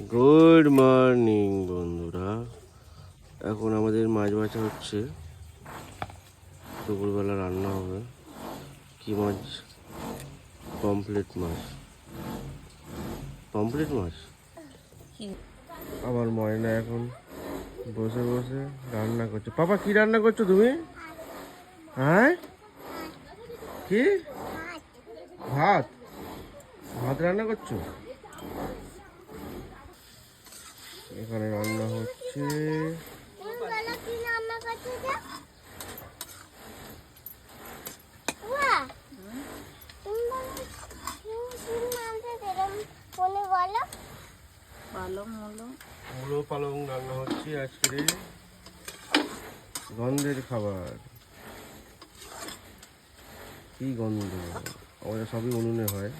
Good morning বন্ধুরা, এখন আমাদের মাছ বাছা হচ্ছে। দুপুরবেলা রান্না হবে। কি মাছ? পমফ্লেট মাছ। পমফ্লেট মাছ। আমার ময়না এখন বসে বসে রান্না করছে। পাপা কি রান্না করছো তুমি? হ্যাঁ, কি? ভাত। ভাত রান্না করছো? এখানে রান্না হচ্ছে। মূলো পালং রান্না হচ্ছে আজকে। গন্ধের খাবার। কি গন্ধ! আমাদের সবই উনুনে হয়।